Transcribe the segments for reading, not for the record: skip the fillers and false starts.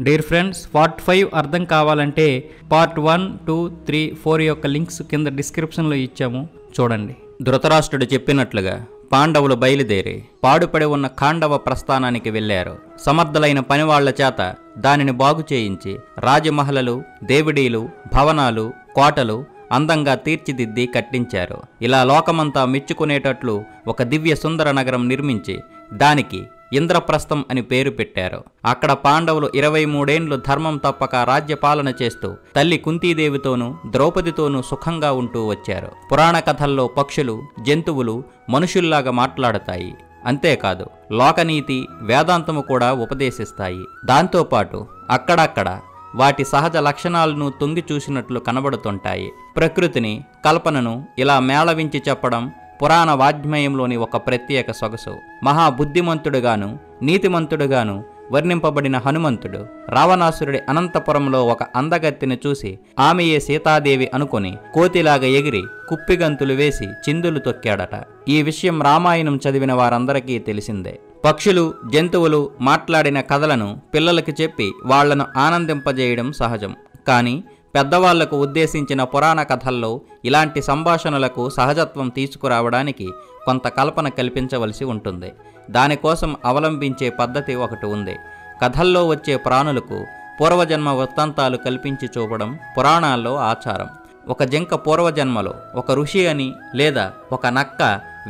Dear friends, part 5 అర్థం కావాలంటే part 1, 2, 3, 4 యొక్క లింక్స్ కింద డిస్క్రిప్షన్లో ఇచ్చాము, చూడండి. ధృతరాష్ట్రుడు చెప్పినట్లుగా పాండవులు బయలుదేరి పాడుపడి ఉన్న ఖాండవ ప్రస్థానానికి వెళ్లారు. సమర్థులైన పనివాళ్ల చేత దానిని బాగు చేయించి రాజమహలలు, దేవిడీలు, భవనాలు, కోటలు అందంగా తీర్చిదిద్ది కట్టించారు. ఇలా లోకమంతా మెచ్చుకునేటట్లు ఒక దివ్య సుందర నగరం నిర్మించి దానికి ఇంద్రప్రస్థం అని పేరు పెట్టారు. అక్కడ పాండవులు 23 ఏండ్లు ధర్మం తప్పక రాజ్యపాలన చేస్తూ తల్లి కుంతీదేవితోనూ ద్రౌపదితోనూ సుఖంగా ఉంటూ వచ్చారు. పురాణ కథల్లో పక్షులు, జంతువులు మనుషుల్లాగా మాట్లాడతాయి. అంతేకాదు లోకనీతి, వేదాంతము కూడా ఉపదేశిస్తాయి. దాంతోపాటు అక్కడక్కడ వాటి సహజ లక్షణాలను తొంగి చూసినట్లు కనబడుతుంటాయి. ప్రకృతిని, కల్పనను ఇలా మేళవించి చెప్పడం పురాణ వాజ్మయంలోని ఒక ప్రత్యేక సొగసు. మహాబుద్ధిమంతుడుగాను నీతిమంతుడుగాను వర్ణింపబడిన హనుమంతుడు రావణాసురుడి అనంతపురంలో ఒక అందగత్తెని చూసి ఆమెయే సీతాదేవి అనుకుని కోతిలాగా ఎగిరి కుప్పిగంతులు వేసి చిందులు తొక్కాడట. ఈ విషయం రామాయణం చదివిన వారందరికీ తెలిసిందే. పక్షులు, జంతువులు మాట్లాడిన కథలను పిల్లలకి చెప్పి వాళ్లను ఆనందింపజేయడం సహజం. కానీ పెద్దవాళ్లకు ఉద్దేశించిన పురాణ కథల్లో ఇలాంటి సంభాషణలకు సహజత్వం తీసుకురావడానికి కొంత కల్పన కల్పించవలసి ఉంటుంది. దానికోసం అవలంబించే పద్ధతి ఒకటి ఉంది. కథల్లో వచ్చే ప్రాణులకు పూర్వజన్మ వృత్తాంతాలు కల్పించి చూపడం పురాణాల్లో ఆచారం. ఒక జింక పూర్వజన్మలో ఒక ఋషి అని, లేదా ఒక నక్క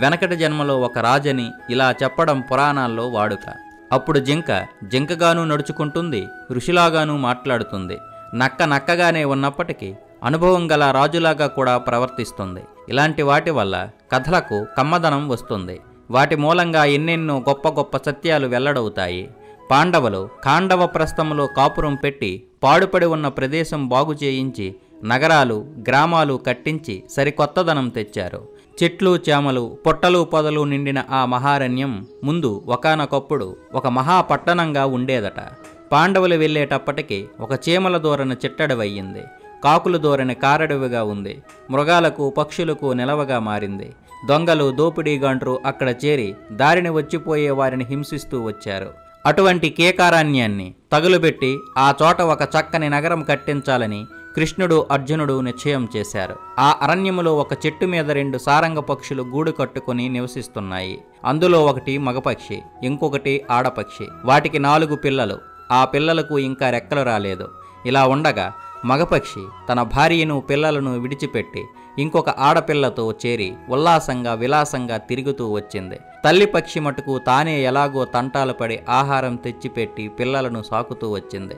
వెనకటి జన్మలో ఒక రాజని ఇలా చెప్పడం పురాణాల్లో వాడుక. అప్పుడు జింక జింకగానూ నడుచుకుంటుంది, ఋషిలాగానూ మాట్లాడుతుంది. నక్క నక్కగానే ఉన్నప్పటికీ అనుభవం గల రాజులాగా కూడా ప్రవర్తిస్తుంది. ఇలాంటి వాటి వల్ల కథలకు కమ్మదనం వస్తుంది. వాటి మూలంగా ఎన్నెన్నో గొప్ప గొప్ప సత్యాలు వెల్లడవుతాయి. పాండవులు ఖాండవ ప్రస్థంలో కాపురం పెట్టి పాడుపడి ఉన్న ప్రదేశం బాగు చేయించి నగరాలు, గ్రామాలు కట్టించి సరికొత్తదనం తెచ్చారు. చెట్లు, చేమలు, పొట్టలు, పొదలు నిండిన ఆ మహారణ్యం ముందు ఒకానొకప్పుడు ఒక మహాపట్టణంగా ఉండేదట. పాండవులు వెళ్లేటప్పటికీ ఒక చీమల దూరన చిట్టడవయ్యింది. కాకులు దూరని కారడవిగా ఉంది. మృగాలకు, పక్షులకు నిలవగా మారింది. దొంగలు, దోపిడీగాండ్రు అక్కడ చేరి దారిని వచ్చిపోయే వారిని హింసిస్తూ వచ్చారు. అటువంటి కేకారణ్యాన్ని తగులుబెట్టి ఆ చోట ఒక చక్కని నగరం కట్టించాలని కృష్ణుడు, అర్జునుడు నిశ్చయం చేశారు. ఆ అరణ్యములో ఒక చెట్టు మీద 2 సారంగ పక్షులు గూడు కట్టుకుని నివసిస్తున్నాయి. అందులో ఒకటి మగపక్షి, ఇంకొకటి ఆడపక్షి. వాటికి 4 పిల్లలు. ఆ పిల్లలకు ఇంకా రెక్కలు రాలేదు. ఇలా ఉండగా మగపక్షి తన భార్యను, పిల్లలను విడిచిపెట్టి ఇంకొక ఆడపిల్లతో చేరి ఉల్లాసంగా విలాసంగా తిరుగుతూ వచ్చింది. తల్లి పక్షి మటుకు తానే ఎలాగో తంటాలు పడి ఆహారం తెచ్చిపెట్టి పిల్లలను సాకుతూ వచ్చింది.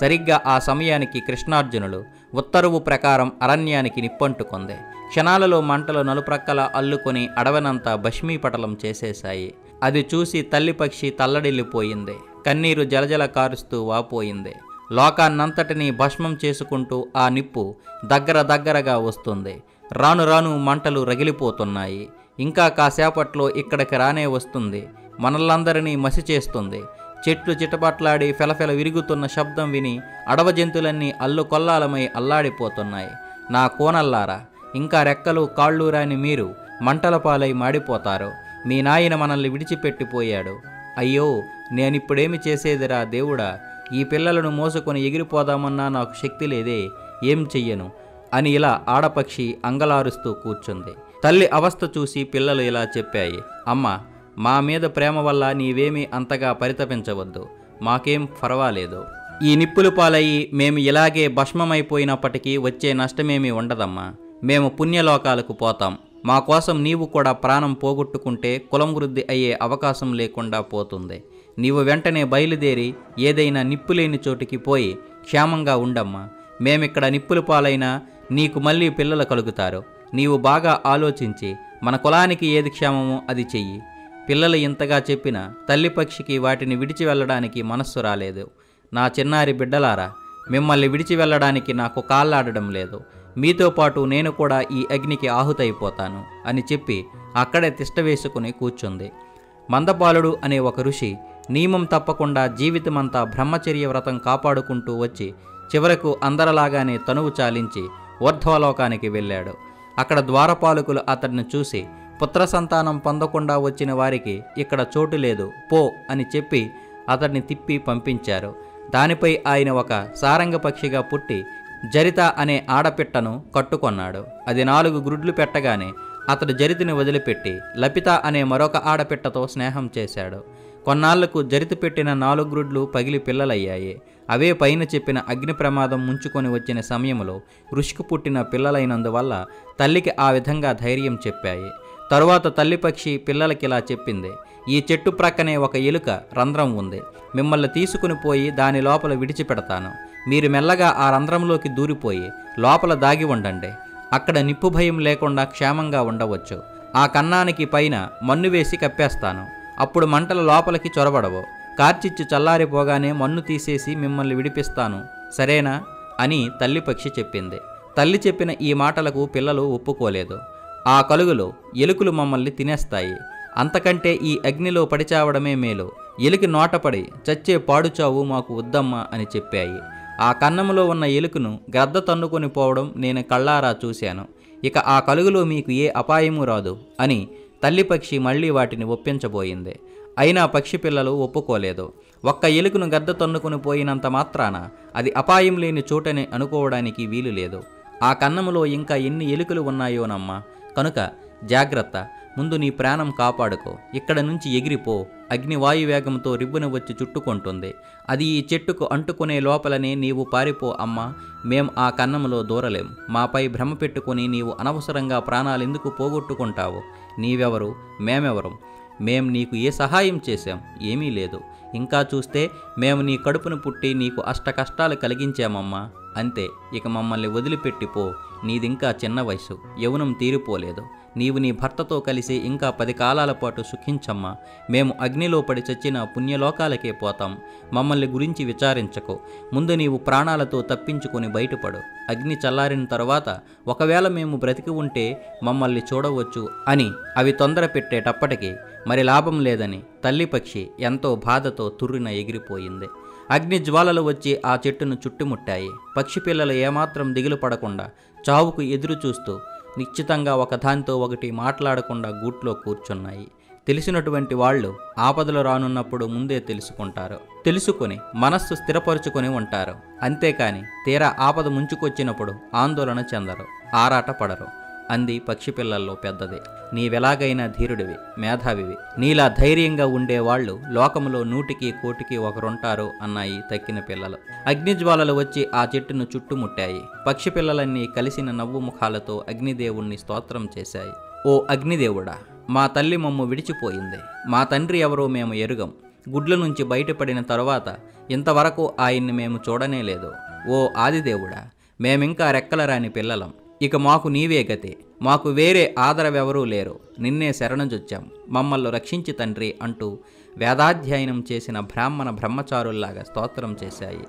సరిగ్గా ఆ సమయానికి కృష్ణార్జునులు ఉత్తర్వు ప్రకారం అరణ్యానికి నిప్పంటుకుంది. క్షణాలలో మంటలు నలుప్రక్కల అల్లుకొని అడవనంతా భస్మీపటలం చేసేశాయి. అది చూసి తల్లి పక్షి తల్లడిల్లిపోయింది. కన్నీరు జలజల కారుస్తూ వాపోయింది. లోకాన్నంతటినీ భస్మం చేసుకుంటూ ఆ నిప్పు దగ్గరగా వస్తుంది. రాను రాను మంటలు రగిలిపోతున్నాయి. ఇంకా కాసేపట్లో ఇక్కడికి రానే వస్తుంది. మనల్లందరినీ మసి చేస్తుంది. చెట్లు చిటపట్లాడి ఫెలఫెల విరుగుతున్న శబ్దం విని అడవ జంతువులన్నీ అల్లుకొల్లాలమై అల్లాడిపోతున్నాయి. నా కోనల్లారా, ఇంకా రెక్కలు కాళ్ళు రాని మీరు మంటల పాలై మాడిపోతారు. మీ నాయన మనల్ని విడిచిపెట్టిపోయాడు. అయ్యో, నేనిప్పుడేమి చేసేదిరా దేవుడా? ఈ పిల్లలను మోసుకొని ఎగిరిపోదామన్నా నాకు శక్తి లేదే, ఏం చెయ్యను అని ఇలా ఆడపక్షి అంగలారుస్తూ కూర్చుంది. తల్లి అవస్థ చూసి పిల్లలు ఇలా చెప్పాయి, అమ్మ, మా మీద ప్రేమ వల్ల నీవేమీ అంతగా పరితపించవద్దు. మాకేం పర్వాలేదు. ఈ నిప్పులు పాలయ్యి మేము ఇలాగే భస్మమైపోయినప్పటికీ వచ్చే నష్టమేమీ ఉండదమ్మా. మేము పుణ్యలోకాలకు పోతాం. మా కోసం నీవు కూడా ప్రాణం పోగొట్టుకుంటే కులం వృద్ధి అయ్యే అవకాశం లేకుండా పోతుంది. నీవు వెంటనే బయలుదేరి ఏదైనా నిప్పులేని చోటికి పోయి క్షేమంగా ఉండమ్మా. మేమిక్కడ నిప్పుల పాలైనా నీకు మళ్ళీ పిల్లలు కలుగుతారు. నీవు బాగా ఆలోచించి మన కులానికి ఏది క్షేమమో అది చెయ్యి. పిల్లలు ఇంతగా చెప్పినా తల్లి పక్షికి వాటిని విడిచి వెళ్ళడానికి మనస్సు రాలేదు. నా చిన్నారి బిడ్డలారా, మిమ్మల్ని విడిచి వెళ్ళడానికి నాకు కాళ్ళాడడం లేదు. మీతో పాటు నేను కూడా ఈ అగ్నికి ఆహుతైపోతాను అని చెప్పి అక్కడే తిష్ట వేసుకుని కూర్చుంది. మందపాలుడు అనే ఒక ఋషి నియమం తప్పకుండా జీవితమంతా బ్రహ్మచర్య వ్రతం కాపాడుకుంటూ వచ్చి చివరకు అందరలాగానే తనువు చాలించి ఊర్ధ్వలోకానికి వెళ్ళాడు. అక్కడ ద్వారపాలకులు అతడిని చూసి పుత్ర సంతానం పొందకుండా వచ్చిన వారికి ఇక్కడ చోటు లేదు, పో అని చెప్పి అతడిని తిప్పి పంపించారు. దానిపై ఆయన ఒక సారంగ పక్షిగా పుట్టి జరిత అనే ఆడపిట్టను కట్టుకొన్నాడు. అది 4 గ్రుడ్లు పెట్టగానే అతడు జరితిని వదిలిపెట్టి లపిత అనే మరొక ఆడపిట్టతో స్నేహం చేశాడు. కొన్నాళ్లకు జరితి పెట్టిన 4 గ్రుడ్లు పగిలి పిల్లలయ్యాయి. అవే పైన చెప్పిన అగ్ని ప్రమాదం ముంచుకొని వచ్చిన సమయంలో ఋషికి పుట్టిన పిల్లలైనందువల్ల తల్లికి ఆ విధంగా ధైర్యం చెప్పాయి. తరువాత తల్లి పక్షి పిల్లలకిలా చెప్పింది, ఈ చెట్టు ప్రక్కనే ఒక ఎలుక రంధ్రం ఉంది. మిమ్మల్ని తీసుకుని పోయి దాని లోపల విడిచిపెడతాను. మీరు మెల్లగా ఆ రంధ్రంలోకి దూరిపోయి లోపల దాగి ఉండండి. అక్కడ నిప్పు భయం లేకుండా క్షేమంగా ఉండవచ్చు. ఆ కన్నానికి పైన మన్ను వేసి కప్పేస్తాను. అప్పుడు మంటల లోపలికి చొరబడవు. కార్చిచ్చు చల్లారిపోగానే మన్ను తీసేసి మిమ్మల్ని విడిపిస్తాను, సరేనా అని తల్లి పక్షి చెప్పింది. తల్లి చెప్పిన ఈ మాటలకు పిల్లలు ఒప్పుకోలేదు. ఆ కలుగులో ఎలుకలు మమ్మల్ని తినేస్తాయి, అంతకంటే ఈ అగ్నిలో పడిచావడమే మేలు. ఎలుక నోటపడి చచ్చే పాడుచావు మాకు వద్దమ్మా అని చెప్పాయి. ఆ కన్నములో ఉన్న ఎలుకను గ్రద్ద తన్నుకొని పోవడం నేను కళ్ళారా చూశాను. ఇక ఆ కలుగులో మీకు ఏ అపాయము రాదు అని తల్లి పక్షి మళ్లీ వాటిని ఒప్పించబోయింది. అయినా పక్షి పిల్లలు ఒప్పుకోలేదు. ఒక్క ఎలుకను గద్ద తన్నుకొని పోయినంత మాత్రాన అది అపాయం లేని చోటని అనుకోవడానికి వీలు లేదు. ఆ కన్నములో ఇంకా ఎన్ని ఎలుకలు ఉన్నాయోనమ్మా, కనుక జాగ్రత్త, ముందు నీ ప్రాణం కాపాడుకో. ఇక్కడ నుంచి ఎగిరిపో. అగ్ని వాయువేగంతో రిబ్బున వచ్చి చుట్టుకుంటుంది. అది ఈ చెట్టుకు అంటుకునే లోపలనే నీవు పారిపో అమ్మా. మేం ఆ కన్నములో దూరలేం. మాపై భ్రమ పెట్టుకుని నీవు అనవసరంగా ప్రాణాలెందుకు పోగొట్టుకుంటావు? నీవెవరు, మేమెవరం? మేం నీకు ఏ సహాయం చేశాం? ఏమీ లేదు. ఇంకా చూస్తే మేము నీ కడుపును పుట్టి నీకు అష్టకష్టాలు కలిగించామమ్మా. అంతే, ఇక మమ్మల్ని వదిలిపెట్టిపో. నీదింకా చిన్న వయసు, యవ్వనం తీరిపోలేదు. నీవు నీ భర్తతో కలిసి ఇంకా 10 కాలాల పాటు సుఖించమ్మా. మేము అగ్నిలో పడి చచ్చిన పుణ్యలోకాలకే పోతాం. మమ్మల్ని గురించి విచారించకు. ముందు నీవు ప్రాణాలతో తప్పించుకొని బయటపడు. అగ్ని చల్లారిన తరువాత ఒకవేళ మేము బ్రతికి ఉంటే మమ్మల్ని చూడవచ్చు అని అవి తొందర పెట్టేటప్పటికీ మరి లాభం లేదని తల్లి పక్షి ఎంతో బాధతో తుర్రిన ఎగిరిపోయింది. అగ్ని జ్వాలలు వచ్చి ఆ చెట్టును చుట్టుముట్టాయి. పక్షి పిల్లలు ఏమాత్రం దిగులు పడకుండా చావుకు ఎదురు చూస్తూ నిశ్చితంగా ఒకదానితో ఒకటి మాట్లాడకుండా గూట్లో కూర్చున్నాయి. తెలిసినటువంటి వాళ్ళు ఆపదలు రానున్నప్పుడు ముందే తెలుసుకుంటారు. తెలుసుకొని మనస్సు స్థిరపరుచుకొని ఉంటారు. అంతేకాని తీరా ఆపద ముంచుకొచ్చినప్పుడు ఆందోళన చెందరు, ఆరాట పడరు అంది పక్షి పిల్లల్లో పెద్దది. నీవెలాగైనా ధీరుడివి, మేధావివి. నీలా ధైర్యంగా ఉండేవాళ్లు లోకములో 100కి 1,000కి ఒకరుంటారు అన్నాయి తక్కిన పిల్లలు. అగ్నిజ్వాలలు వచ్చి ఆ చెట్టును చుట్టుముట్టాయి. పక్షి పిల్లలన్నీ కలిసిన నవ్వు ముఖాలతో అగ్నిదేవుణ్ణి స్తోత్రం చేశాయి. ఓ అగ్నిదేవుడా, మా తల్లి మమ్ము విడిచిపోయింది. మా తండ్రి ఎవరో మేము ఎరుగం. గుడ్ల నుంచి బయటపడిన తరువాత ఇంతవరకు ఆయన్ని మేము చూడనే లేదు. ఓ ఆదిదేవుడా, మేమింకా రెక్కలరాని పిల్లలం. ఇక మాకు నీవే గతి. మాకు వేరే ఆదరవెవరూ లేరు. నిన్నే శరణుజొచ్చాం. మమ్మల్ని రక్షించి తండ్రి అంటూ వేదాధ్యయనం చేసిన బ్రాహ్మణ బ్రహ్మచారుల్లాగా స్తోత్రం చేశాయి.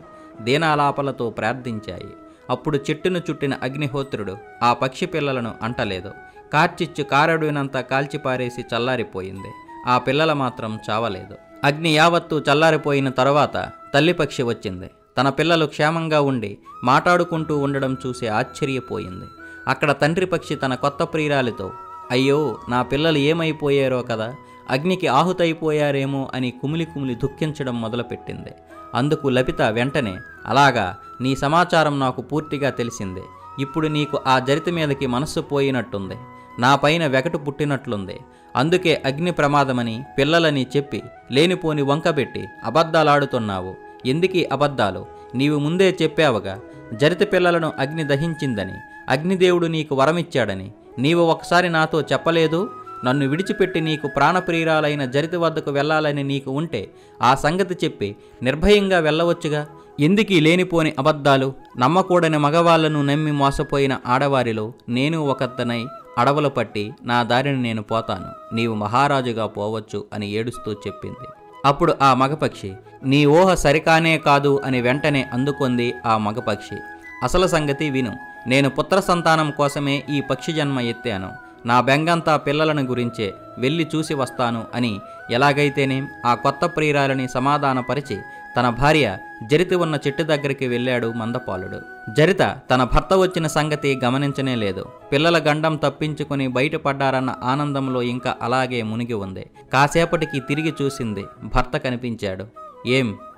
దీనాలాపలతో ప్రార్థించాయి. అప్పుడు చెట్టును చుట్టిన అగ్నిహోత్రుడు ఆ పక్షి పిల్లలను అంటలేదు. కార్చిచ్చు కారడునంతా కాల్చిపారేసి చల్లారిపోయింది. ఆ పిల్లల మాత్రం చావలేదు. అగ్ని యావత్తు చల్లారిపోయిన తరువాత తల్లి పక్షి వచ్చింది. తన పిల్లలు క్షేమంగా ఉండి మాట్లాడుకుంటూ ఉండడం చూసి ఆశ్చర్యపోయింది. అక్కడ తండ్రి పక్షి తన కొత్త ప్రియురాలితో, అయ్యో నా పిల్లలు ఏమైపోయారో కదా, అగ్నికి ఆహుతైపోయారేమో అని కుమిలి కుమిలి దుఃఖించడం మొదలుపెట్టింది. అందుకు లపిత వెంటనే, అలాగా, నీ సమాచారం నాకు పూర్తిగా తెలిసిందే. ఇప్పుడు నీకు ఆ జరిత మీదకి మనస్సు పోయినట్టుంది. నా పైన వెగటు పుట్టినట్లుంది. అందుకే అగ్ని ప్రమాదమని పిల్లలని చెప్పి లేనిపోని వంకబెట్టి అబద్ధాలాడుతున్నావు. ఎందుకీ అబద్ధాలు? నీవు ముందే చెప్పావుగా, జరిత పిల్లలను అగ్ని దహించిందని, అగ్నిదేవుడు నీకు వరమిచ్చాడని. నీవు ఒకసారి నాతో చెప్పలేదు? నన్ను విడిచిపెట్టి నీకు ప్రాణప్రియురాలైన జరిత వద్దకు వెళ్ళాలని నీకు ఉంటే ఆ సంగతి చెప్పి నిర్భయంగా వెళ్ళవచ్చుగా. ఎందుకీ లేనిపోని అబద్ధాలు? నమ్మకూడని మగవాళ్లను నమ్మి మోసపోయిన ఆడవారిలో నేను ఒకద్దనై అడవులు పట్టి నా దారిని నేను పోతాను. నీవు మహారాజుగా పోవచ్చు అని ఏడుస్తూ చెప్పింది. అప్పుడు ఆ మగపక్షి, నీ ఊహ సరికానే కాదు అని వెంటనే అందుకొంది ఆ మగపక్షి. అసలు సంగతి విను. నేను పుత్ర సంతానం కోసమే ఈ పక్షి జన్మ ఎత్తాను. నా బెంగంతా పిల్లలను గురించే. వెళ్ళి చూసి వస్తాను అని ఎలాగైతేనేం ఆ కొత్త ప్రియురాలని సమాధానపరిచి తన భార్య జరిత ఉన్న చెట్టు దగ్గరికి వెళ్ళాడు మందపాలుడు. జరిత తన భర్త వచ్చిన సంగతి గమనించనే లేదు. పిల్లల గండం తప్పించుకుని బయటపడ్డారన్న ఆనందంలో ఇంకా అలాగే మునిగి ఉంది. కాసేపటికి తిరిగి చూసింది. భర్త కనిపించాడు.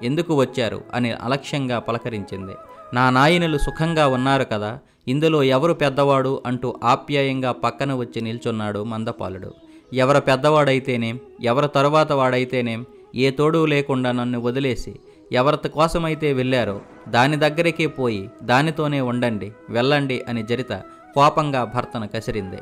ఎందుకు వచ్చారు అని అలక్ష్యంగా పలకరించింది. నా నాయనలు సుఖంగా ఉన్నారు కదా, ఇందులో ఎవరు పెద్దవాడు అంటూ ఆప్యాయంగా పక్కన వచ్చి నిల్చున్నాడు మందపాలుడు. ఎవరు పెద్దవాడైతేనేం, ఎవరి తరువాత వాడైతేనేం, ఏ తోడు లేకుండా నన్ను వదిలేసి ఎవరి కోసమైతే వెళ్ళారో దాని దగ్గరికే పోయి దానితోనే ఉండండి, వెళ్ళండి అని జరిత కోపంగా భర్తను కసిరింది.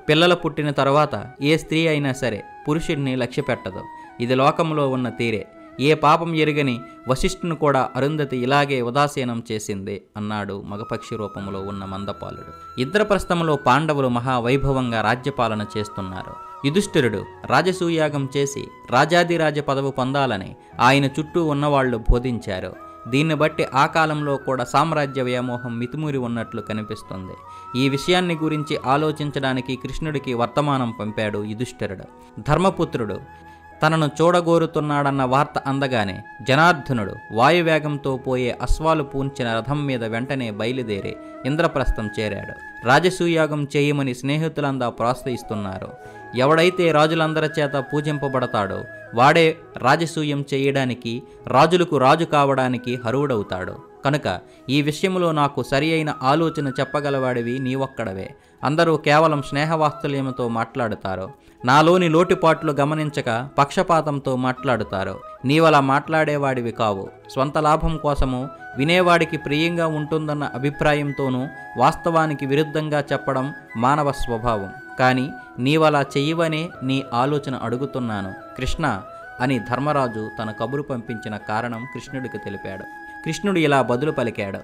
పిల్లలు పుట్టిన తర్వాత ఏ స్త్రీ అయినా సరే పురుషుడిని లక్ష్యపెట్టదు. ఇది లోకంలో ఉన్న తీరే. ఏ పాపం ఎరుగని వశిష్ఠుని కూడా అరుంధతి ఇలాగే ఉదాసీనం చేసింది అన్నాడు మగపక్షి రూపంలో ఉన్న మందపాలుడు. ఇంద్రప్రస్థంలో పాండవులు మహావైభవంగా రాజ్యపాలన చేస్తున్నారు. యుధిష్ఠిరుడు రాజసూయాగం చేసి రాజాదిరాజ పదవి పొందాలని ఆయన చుట్టూ ఉన్నవాళ్లు బోధించారు. దీన్ని బట్టి ఆ కాలంలో కూడా సామ్రాజ్య వ్యామోహం మితిమూరి ఉన్నట్లు కనిపిస్తుంది. ఈ విషయాన్ని గురించి ఆలోచించడానికి కృష్ణుడికి వర్తమానం పంపాడు యుధిష్ఠిరుడు. ధర్మపుత్రుడు తనను చూడగోరుతున్నాడన్న వార్త అందగానే జనార్దనుడు వాయువేగంతో పోయే అశ్వాలు పూంచిన రథం మీద వెంటనే బయలుదేరి ఇంద్రప్రస్థం చేరాడు. రాజసూయాగం చేయమని స్నేహితులందా ప్రోత్సహిస్తున్నారు. ఎవడైతే రాజులందరి చేత పూజింపబడతాడో వాడే రాజసూయం చేయడానికి, రాజులకు రాజు కావడానికి అర్హుడవుతాడు. కనుక ఈ విషయంలో నాకు సరి అయిన ఆలోచన చెప్పగలవాడివి నీవొక్కడవే. అందరూ కేవలం స్నేహవాత్సల్యంతో మాట్లాడుతారు. నాలోని లోటుపాట్లు గమనించక పక్షపాతంతో మాట్లాడుతారు. నీవలా మాట్లాడేవాడివి కావు. స్వంత లాభం కోసము, వినేవాడికి ప్రియంగా ఉంటుందన్న అభిప్రాయంతోనూ వాస్తవానికి విరుద్ధంగా చెప్పడం మానవ స్వభావం. కానీ నీవలా చెయ్యవనే నీ ఆలోచన అడుగుతున్నాను కృష్ణ అని ధర్మరాజు తన కబురు పంపించిన కారణం కృష్ణుడికి తెలిపాడు. కృష్ణుడు ఇలా బదులు పలికాడు.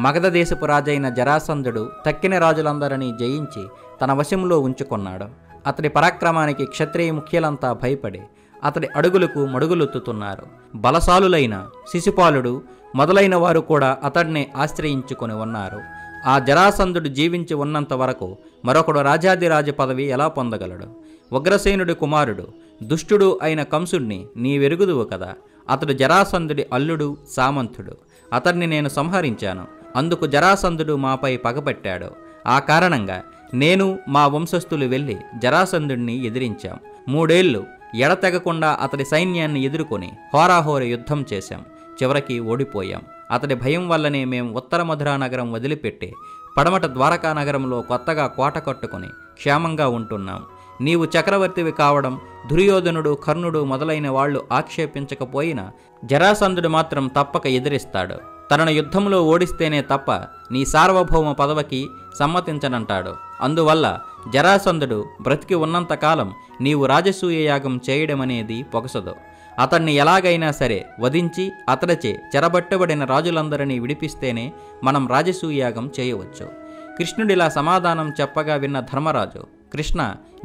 మగధ దేశపు రాజైన జరాసంధుడు తక్కిన రాజులందరినీ జయించి తన వశంలో ఉంచుకున్నాడు. అతడి పరాక్రమానికి క్షత్రియ ముఖ్యులంతా భయపడి అతడి అడుగులకు మడుగులొత్తుతున్నారు. బలశాలులైన శిశుపాలుడు మొదలైన వారు కూడా అతడిని ఆశ్రయించుకొని ఉన్నారు. ఆ జరాసంధుడు జీవించి ఉన్నంత వరకు మరొకడు రాజాదిరాజ పదవి ఎలా పొందగలడు? ఉగ్రసేనుడి కుమారుడు, దుష్టుడు అయిన కంసుడిని నీవెరుగుదువు కదా. అతడు జరాసంధుడి అల్లుడు, సామంతుడు. అతడిని నేను సంహరించాను. అందుకు జరాసంధుడు మాపై పగపట్టాడు. ఆ కారణంగా నేను, మా వంశస్థులు వెళ్ళి జరాసంధుడిని ఎదిరించాం. 3 ఏళ్లు ఎడతెగకుండా అతడి సైన్యాన్ని ఎదుర్కొని హోరాహోర యుద్ధం చేశాం. చివరికి ఓడిపోయాం. అతడి భయం వల్లనే మేము ఉత్తర మధురా నగరం వదిలిపెట్టి పడమట ద్వారకా నగరంలో కొత్తగా కోట కట్టుకొని క్షేమంగా ఉంటున్నాం. నీవు చక్రవర్తివి కావడం దుర్యోధనుడు, కర్ణుడు మొదలైన వాళ్లు ఆక్షేపించకపోయినా జరాసంధుడు మాత్రం తప్పక ఎదిరిస్తాడు. తనను యుద్ధంలో ఓడిస్తేనే తప్ప నీ సార్వభౌమ పదవికి సమ్మతించనంటాడు. అందువల్ల జరాసంధుడు బ్రతికి ఉన్నంతకాలం నీవు రాజసూయ యాగం చేయడమనేది పొగసదు. అతన్ని ఎలాగైనా సరే వధించి అతడిచే చెరబట్టబడిన రాజులందరినీ విడిపిస్తేనే మనం రాజసూయాగం చేయవచ్చు. కృష్ణుడిలా సమాధానం చెప్పగా విన్న ధర్మరాజు, కృష్ణ,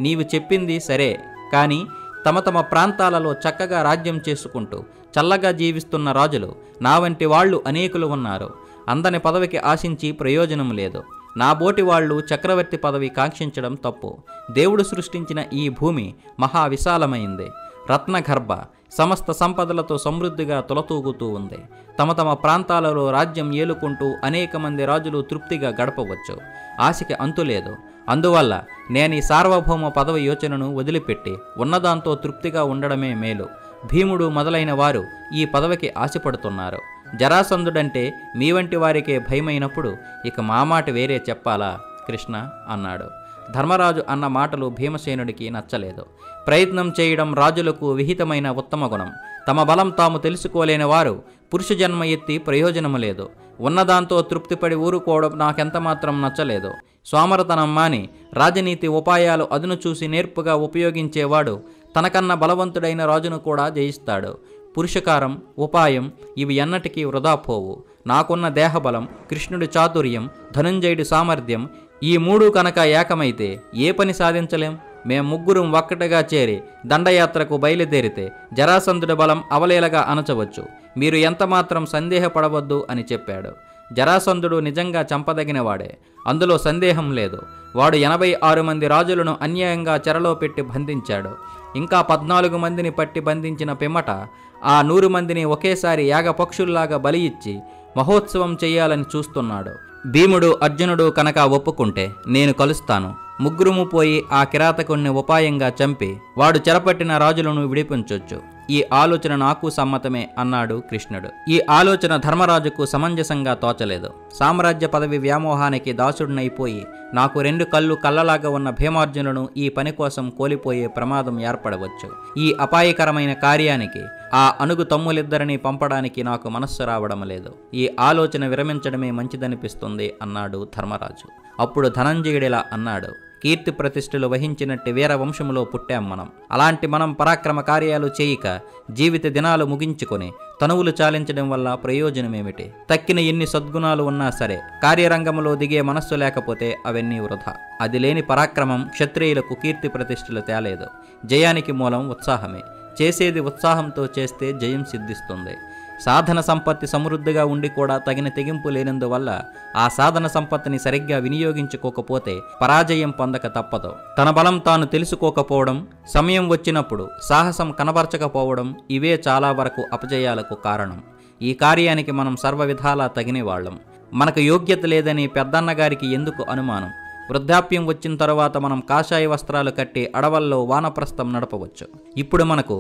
నీవు చెప్పింది సరే, కానీ తమ తమ ప్రాంతాలలో చక్కగా రాజ్యం చేసుకుంటూ చల్లగా జీవిస్తున్న రాజులు నా వంటి వాళ్ళు అనేకులు ఉన్నారు. అందని పదవికి ఆశించి ప్రయోజనం లేదు. నా బోటి వాళ్ళు చక్రవర్తి పదవి కాంక్షించడం తప్పు. దేవుడు సృష్టించిన ఈ భూమి మహావిశాలమైంది, రత్నగర్భ, సమస్త సంపదలతో సమృద్ధిగా తులతూగుతూ ఉంది. తమ తమ ప్రాంతాలలో రాజ్యం ఏలుకుంటూ అనేక మంది రాజులు తృప్తిగా గడపవచ్చు. ఆశకి అంతులేదు. అందువల్ల నేను ఈ సార్వభౌమ పదవి యోచనను వదిలిపెట్టి ఉన్నదాంతో తృప్తిగా ఉండడమే మేలు. భీముడు మొదలైన వారు ఈ పదవికి ఆశపడుతున్నారు. జరాసంధుడంటే మీ వంటి వారికే భయమైనప్పుడు ఇక మా మాట వేరే చెప్పాలా కృష్ణ అన్నాడు. ధర్మరాజు అన్న మాటలు భీమసేనుడికి నచ్చలేదు. ప్రయత్నం చేయడం రాజులకు విహితమైన ఉత్తమ గుణం. తమ బలం తాము తెలుసుకోలేని వారు పురుష జన్మ ఎత్తి ప్రయోజనము లేదు. ఉన్నదాంతో తృప్తిపడి ఊరుకోవడం నాకెంతమాత్రం నచ్చలేదు. సోమరతనం మాని రాజనీతి ఉపాయాలు అదును చూసి నేర్పుగా ఉపయోగించేవాడు తనకన్నా బలవంతుడైన రాజును కూడా జయిస్తాడు. పురుషకారం, ఉపాయం ఇవి ఎన్నటికీ వృధా పోవు. నాకున్న దేహబలం, కృష్ణుడి చాతుర్యం, ధనుంజయుడి సామర్థ్యం ఈ 3 కనుక ఏకమైతే ఏ పని సాధించలేం. మేం ముగ్గురం ఒక్కటిగా చేరి దండయాత్రకు బయలుదేరితే జరాసంధుడి బలం అవలేలగా అణచవచ్చు. మీరు ఎంతమాత్రం సందేహపడవద్దు అని చెప్పాడు. జరాసంధుడు నిజంగా చంపదగినవాడే, అందులో సందేహం లేదు. వాడు 86 మంది రాజులను అన్యాయంగా చెరలో పెట్టి బంధించాడు. ఇంకా 14 మందిని పట్టి బంధించిన పిమ్మట ఆ 100 మందిని ఒకేసారి యాగపక్షుల్లాగా బలి ఇచ్చి మహోత్సవం చెయ్యాలని చూస్తున్నాడు. భీముడు అర్జునుడు కనుక ఒప్పుకుంటే నేను కలుస్తాను. ముగ్గురుము పోయి ఆ కిరాతకుణ్ణి ఉపాయంగా చంపి వాడు చెరపట్టిన రాజులను విడిపించొచ్చు. ఈ ఆలోచన నాకు సమ్మతమే అన్నాడు కృష్ణుడు. ఈ ఆలోచన ధర్మరాజుకు సమంజసంగా తోచలేదు. సామ్రాజ్య పదవి వ్యామోహానికి దాసుడినైపోయి నాకు 2 కళ్ళు కళ్ళలాగా ఉన్న భీమార్జునులను ఈ పని కోసం కోల్పోయే ప్రమాదం ఏర్పడవచ్చు. ఈ అపాయకరమైన కార్యానికి ఆ అణుగు తమ్ములిద్దరినీ పంపడానికి నాకు మనస్సు రావడం లేదు. ఈ ఆలోచన విరమించడమే మంచిదనిపిస్తుంది అన్నాడు ధర్మరాజు. అప్పుడు ధనంజయుడిలా అన్నాడు, కీర్తి ప్రతిష్టలు వహించినట్టు వీర వంశంలో పుట్టాం మనం. అలాంటి మనం పరాక్రమ కార్యాలు చేయక జీవిత దినాలు ముగించుకొని తనువులు చాలించడం వల్ల ప్రయోజనమేమిటి? తక్కిన ఎన్ని సద్గుణాలు ఉన్నా సరే కార్యరంగంలో దిగే మనస్సు లేకపోతే అవన్నీ వృధా. అది లేని పరాక్రమం క్షత్రియులకు కీర్తి ప్రతిష్టలు తేలేదు. జయానికి మూలం ఉత్సాహమే. చేసేది ఉత్సాహంతో చేస్తే జయం సిద్ధిస్తుంది. సాధన సంపత్తి సమృద్ధిగా ఉండి కూడా తగిన తెగింపు లేనందువల్ల ఆ సాధన సంపత్తిని సరిగ్గా వినియోగించుకోకపోతే పరాజయం పొందక తప్పదు. తన బలం తాను తెలుసుకోకపోవడం, సమయం వచ్చినప్పుడు సాహసం కనబరచకపోవడం ఇవే చాలా వరకు అపజయాలకు కారణం. ఈ కార్యానికి మనం సర్వవిధాలా తగిన వాళ్ళం. మనకు యోగ్యత లేదని పెద్దన్నగారికి ఎందుకు అనుమానం? వృద్ధాప్యం వచ్చిన తరువాత మనం కాషాయ వస్త్రాలు కట్టి అడవుల్లో వానప్రస్థం నడపవచ్చు. ఇప్పుడు మనకు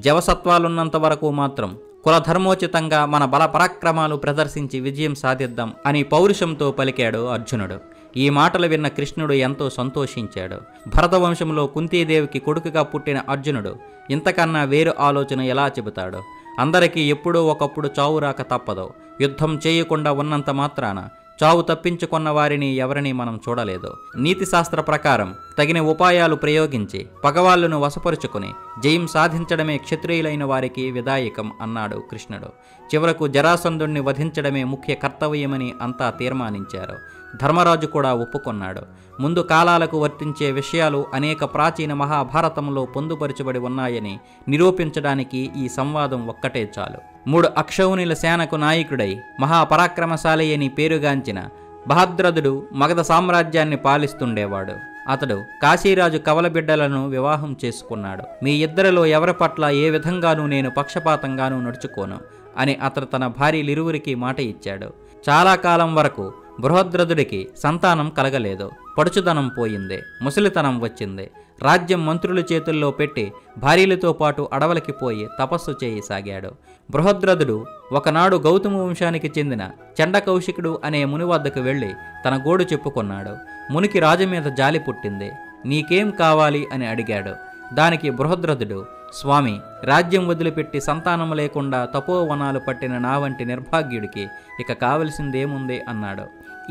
జవసత్వాలున్నంత వరకు మాత్రం కులధర్మోచితంగా మన బల పరాక్రమాలు ప్రదర్శించి విజయం సాధిద్దాం అని పౌరుషంతో పలికాడు అర్జునుడు. ఈ మాటలు విన్న కృష్ణుడు ఎంతో సంతోషించాడు. భరతవంశంలో కుంతీదేవికి కొడుకుగా పుట్టిన అర్జునుడు ఇంతకన్నా వేరు ఆలోచన ఎలా చెబుతాడు? అందరికీ ఎప్పుడో ఒకప్పుడు చావు రాక తప్పదు. యుద్ధం చేయకుండా ఉన్నంత మాత్రాన చావు తప్పించుకున్న వారిని ఎవరిని మనం చూడలేదు. నీతి శాస్త్ర ప్రకారం తగిన ఉపాయాలు ప్రయోగించి పగవాళ్లను వశపరుచుకుని జయం సాధించడమే క్షత్రియులైన వారికి విధాయకం అన్నాడు కృష్ణుడు. చివరకు జరాసంధుణ్ణి వధించడమే ముఖ్య కర్తవ్యమని అంతా తీర్మానించారు. ధర్మరాజు కూడా ఒప్పుకొన్నాడు. ముందు కాలాలకు వర్తించే విషయాలు అనేక ప్రాచీన మహాభారతంలో పొందుపరచబడి ఉన్నాయని నిరూపించడానికి ఈ సంవాదం ఒక్కటే చాలు. 3 అక్షౌహిణుల సేనకు నాయకుడై మహాపరాక్రమశాలి అని పేరుగాంచిన బహద్రథుడు మగధ సామ్రాజ్యాన్ని పాలిస్తుండేవాడు. అతడు కాశీరాజు కవలబిడ్డలను వివాహం చేసుకున్నాడు. మీ ఇద్దరిలో ఎవరి పట్ల ఏ విధంగానూ నేను పక్షపాతంగానూ నడుచుకోను అని అతడు తన భార్యలిరువురికి మాట ఇచ్చాడు. చాలా కాలం వరకు బృహద్రథుడికి సంతానం కలగలేదు. పడుచుదనం పోయింది, ముసలితనం వచ్చింది. రాజ్యం మంత్రుల చేతుల్లో పెట్టి భార్యలతో పాటు అడవులకి పోయి తపస్సు చేయసాగాడు. బృహద్రథుడు ఒకనాడు గౌతమ వంశానికి చెందిన చండకౌశికుడు అనే ముని వద్దకు వెళ్ళి తన గోడు చెప్పుకున్నాడు. మునికి రాజు మీద జాలి పుట్టింది. నీకేం కావాలి అని అడిగాడు. దానికి బృహద్రథుడు, స్వామి, రాజ్యం వదిలిపెట్టి సంతానం లేకుండా తపోవనాలు పట్టిన నా వంటి నిర్భాగ్యుడికి ఇక కావలసిందేముంది అన్నాడు.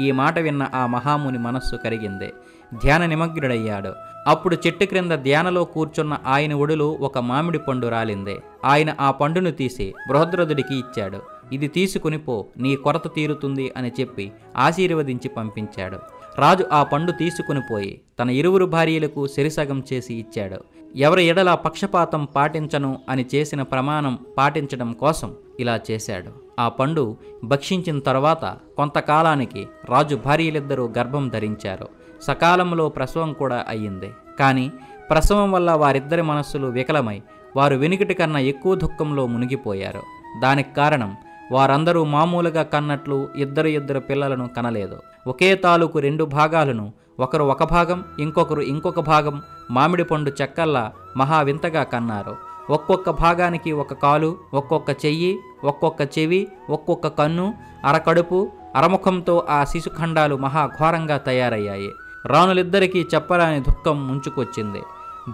ఈ మాట విన్న ఆ మహాముని మనస్సు కరిగింది. ధ్యాన నిమగ్నుడయ్యాడు. అప్పుడు చెట్టు క్రింద ధ్యానలో కూర్చున్న ఆయన ఒడిలో ఒక మామిడి పండు రాలింది. ఆయన ఆ పండును తీసి బృహద్రథుడికి ఇచ్చాడు. ఇది తీసుకుని పో, నీ కొరత తీరుతుంది అని చెప్పి ఆశీర్వదించి పంపించాడు. రాజు ఆ పండు తీసుకుని పోయి తన ఇరువురు భార్యలకు సెరిసగం చేసి ఇచ్చాడు. ఎవరి ఎడల పక్షపాతం పాటించను అని చేసిన ప్రమాణం పాటించడం కోసం ఇలా చేశాడు. ఆ పండు భక్షించిన తర్వాత కొంతకాలానికి రాజు భార్యలిద్దరూ గర్భం ధరించారు. సకాలంలో ప్రసవం కూడా అయ్యింది. కానీ ప్రసవం వల్ల వారిద్దరి మనస్సులు వికలమై వారు వెనుకటి కన్నా ఎక్కువ దుఃఖంలో మునిగిపోయారు. దానికి కారణం వారందరూ మామూలుగా కన్నట్లు ఇద్దరు పిల్లలను కనలేదు. ఒకే తాలూకు 2 భాగాలను ఒకరు ఒక భాగం, ఇంకొకరు ఇంకొక భాగం మామిడి పండు చెక్కల్లా మహావింతగా కన్నారు. ఒక్కొక్క భాగానికి ఒక కాలు, ఒక్కొక్క చెయ్యి, ఒక్కొక్క చెవి, ఒక్కొక్క కన్ను, అరకడుపు, అరముఖంతో ఆ శిశుఖండాలు మహాఘోరంగా తయారయ్యాయి. రాణులిద్దరికీ చెప్పరాని దుఃఖం ముంచుకొచ్చింది.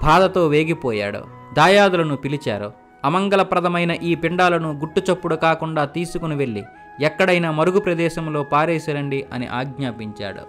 బాధతో వేగిపోయాడు. దాయాదులను పిలిచారు. అమంగళప్రదమైన ఈ పిండాలను గుట్టుచప్పుడు కాకుండా తీసుకుని వెళ్ళి ఎక్కడైనా మరుగు ప్రదేశంలో పారేసిరండి అని ఆజ్ఞాపించాడు.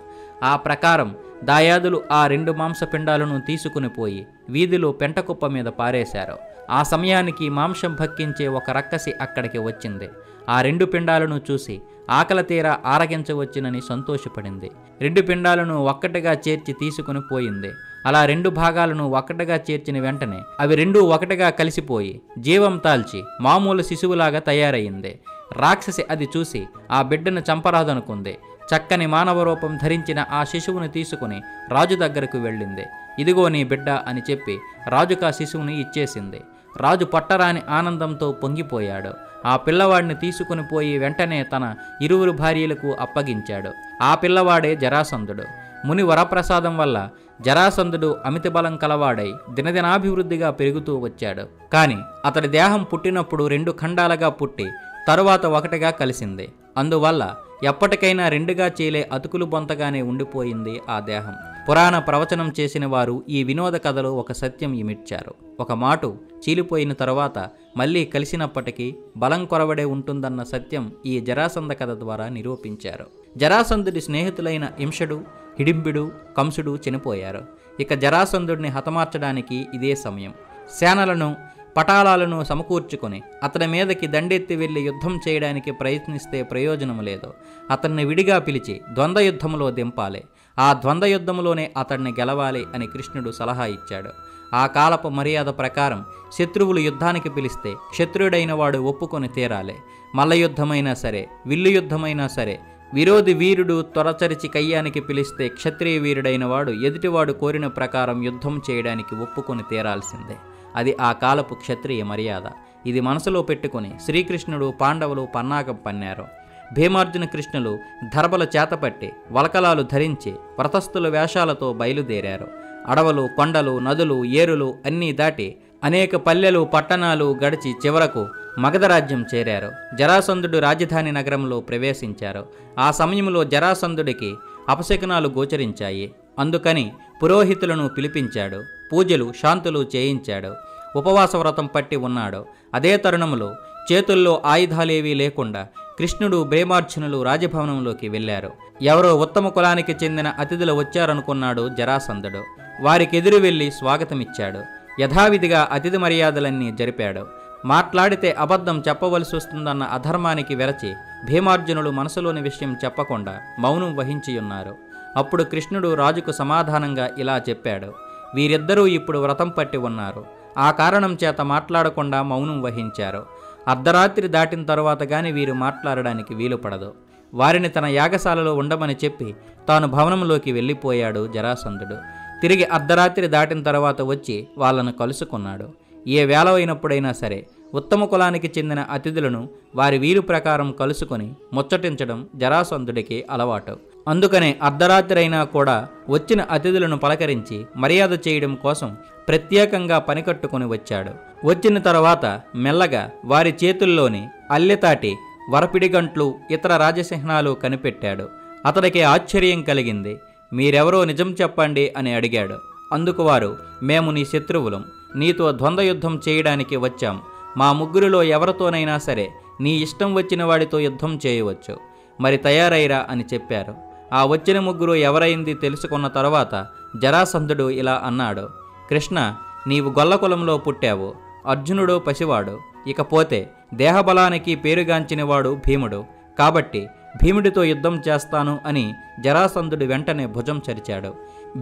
ఆ ప్రకారం దాయాదులు ఆ 2 మాంసపిండాలను తీసుకుని పోయి వీధిలో పెంటకుప్ప మీద పారేశారు. ఆ సమయానికి మాంసం భక్కించే ఒక రక్కసి అక్కడికి వచ్చింది. ఆ 2 పిండాలను చూసి ఆకలి తీరా ఆరగించవచ్చునని సంతోషపడింది. 2 పిండాలను ఒక్కటిగా చేర్చి తీసుకుని పోయింది. అలా 2 భాగాలను ఒక్కటిగా చేర్చిన వెంటనే అవి 2 ఒకటిగా కలిసిపోయి జీవం తాల్చి మామూలు శిశువులాగా తయారయ్యింది. రాక్షసి అది చూసి ఆ బిడ్డను చంపరాదనుకుంది. చక్కని మానవ రూపం ధరించిన ఆ శిశువును తీసుకుని రాజు దగ్గరకు వెళ్ళింది. ఇదిగో నీ బిడ్డ అని చెప్పి రాజుకు ఆ శిశువుని ఇచ్చేసింది. రాజు పట్టరాని ఆనందంతో పొంగిపోయాడు. ఆ పిల్లవాడిని తీసుకుని పోయి వెంటనే తన ఇరువురు భార్యలకు అప్పగించాడు. ఆ పిల్లవాడే జరాసంధుడు. ముని వరప్రసాదం వల్ల జరాసంధుడు అమిత బలం కలవాడై దినదినాభివృద్ధిగా పెరుగుతూ వచ్చాడు. కాని అతడి దేహం పుట్టినప్పుడు 2 ఖండాలుగా పుట్టి తరువాత ఒకటిగా కలిసింది. అందువల్ల ఎప్పటికైనా 2గా చీలే అతుకులు బొంతగానే ఉండిపోయింది ఆ దేహం. పురాణ ప్రవచనం చేసిన వారు ఈ వినోద కథలో ఒక సత్యం ఇమిడ్చారు. ఒక మాటు చీలిపోయిన తరువాత మళ్ళీ కలిసినప్పటికీ బలం కొరవడే ఉంటుందన్న సత్యం ఈ జరాసంధ కథ ద్వారా నిరూపించారు. జరాసంధుడి స్నేహితులైన హింషుడు, హిడింబుడు, కంసుడు చనిపోయారు. ఇక జరాసంధుడిని హతమార్చడానికి ఇదే సమయం. సేనలను పటాలాలను సమకూర్చుకొని అతడి మీదకి దండెత్తి వెళ్లి యుద్ధం చేయడానికి ప్రయత్నిస్తే ప్రయోజనం లేదు. అతన్ని విడిగా పిలిచి ద్వంద్వ యుద్ధంలో దింపాలి. ఆ ద్వంద్వ యుద్ధంలోనే అతడిని గెలవాలి అని కృష్ణుడు సలహా ఇచ్చాడు. ఆ కాలపు మర్యాద ప్రకారం శత్రువులు యుద్ధానికి పిలిస్తే క్షత్రుడైన వాడు ఒప్పుకొని తీరాలి. మల్ల యుద్ధమైనా సరే, విల్లు యుద్ధమైనా సరే, విరోధి వీరుడు త్వరచరిచి కయ్యానికి పిలిస్తే క్షత్రియ వీరుడైన వాడు ఎదుటివాడు కోరిన ప్రకారం యుద్ధం చేయడానికి ఒప్పుకొని తీరాల్సిందే. అది ఆ కాలపు క్షత్రియ మర్యాద. ఇది మనసులో పెట్టుకుని శ్రీకృష్ణుడు, పాండవులు పన్నాగం పన్నారు. భీమార్జున కృష్ణులు దర్భలు చేతపట్టి వలకలాలు ధరించి వ్రతస్థుల వేషాలతో బయలుదేరారు. అడవులు, కొండలు, నదులు, ఏరులు అన్నీ దాటి అనేక పల్లెలు, పట్టణాలు గడిచి చివరకు మగధ రాజ్యం చేరారు. జరాసంధుడు రాజధాని నగరంలో ప్రవేశించారు. ఆ సమయంలో జరాసంధుడికి అపశకునాలు గోచరించాయి. అందుకని పురోహితులను పిలిపించాడు. పూజలు, శాంతులు చేయించాడు. ఉపవాస వ్రతం పట్టి ఉన్నాడు. అదే తరుణంలో చేతుల్లో ఆయుధాలేవీ లేకుండా కృష్ణుడు, భీమార్జునులు రాజభవనంలోకి వెళ్లారు. ఎవరో ఉత్తమ కులానికి చెందిన అతిథులు వచ్చారనుకున్నాడు జరాసంధుడు. వారికి ఎదురు వెళ్లి స్వాగతమిచ్చాడు. యథావిధిగా అతిథి మర్యాదలన్నీ జరిపాడు. మాట్లాడితే అబద్ధం చెప్పవలసి వస్తుందన్న అధర్మానికి వెరచి భీమార్జునులు మనసులోని విషయం చెప్పకుండా మౌనం వహించియున్నారు. అప్పుడు కృష్ణుడు రాజుకు సమాధానంగా ఇలా చెప్పాడు: వీరిద్దరూ ఇప్పుడు వ్రతం పట్టి ఉన్నారు. ఆ కారణం చేత మాట్లాడకుండా మౌనం వహించారు. అర్ధరాత్రి దాటిన తరువాత గాని వీరు మాట్లాడడానికి వీలు పడదు. వారిని తన యాగశాలలో ఉండమని చెప్పి తాను భవనంలోకి వెళ్ళిపోయాడు జరాసంధుడు. తిరిగి అర్ధరాత్రి దాటిన తర్వాత వచ్చి వాళ్ళను కలుసుకున్నాడు. ఏ వేళ అయినప్పుడైనా సరే ఉత్తమ కులానికి చెందిన అతిథులను వారి వీలు ప్రకారం కలుసుకొని ముచ్చటించడం జరాసంధుడికి అలవాటు. అందుకనే అర్ధరాత్రి అయినా కూడా వచ్చిన అతిథులను పలకరించి మర్యాద చేయడం కోసం ప్రత్యేకంగా పనికట్టుకుని వచ్చాడు. వచ్చిన తర్వాత మెల్లగా వారి చేతుల్లోని అల్లెతాటి, వరపిడిగంట్లు, ఇతర రాజచిహ్నాలు కనిపెట్టాడు. అతడికి ఆశ్చర్యం కలిగింది. మీరెవరో నిజం చెప్పండి అని అడిగాడు. అందుకు వారు, మేము నీ శత్రువులం, నీతో ద్వంద్వ యుద్ధం చేయడానికి వచ్చాం. మా ముగ్గురిలో ఎవరితోనైనా సరే నీ ఇష్టం వచ్చిన వాడితో యుద్ధం చేయవచ్చు, మరి తయారైరా అని చెప్పారు. ఆ వచ్చిన ముగ్గురు ఎవరైంది తెలుసుకున్న తర్వాత జరాసంధుడు ఇలా అన్నాడు: కృష్ణ, నీవు గొల్లకులంలో పుట్టావు. అర్జునుడు పసివాడు. ఇకపోతే దేహబలానికి పేరుగాంచినవాడు భీముడు. కాబట్టి భీముడితో యుద్ధం చేస్తాను అని జరాసంధుడు వెంటనే భుజం చరిచాడు.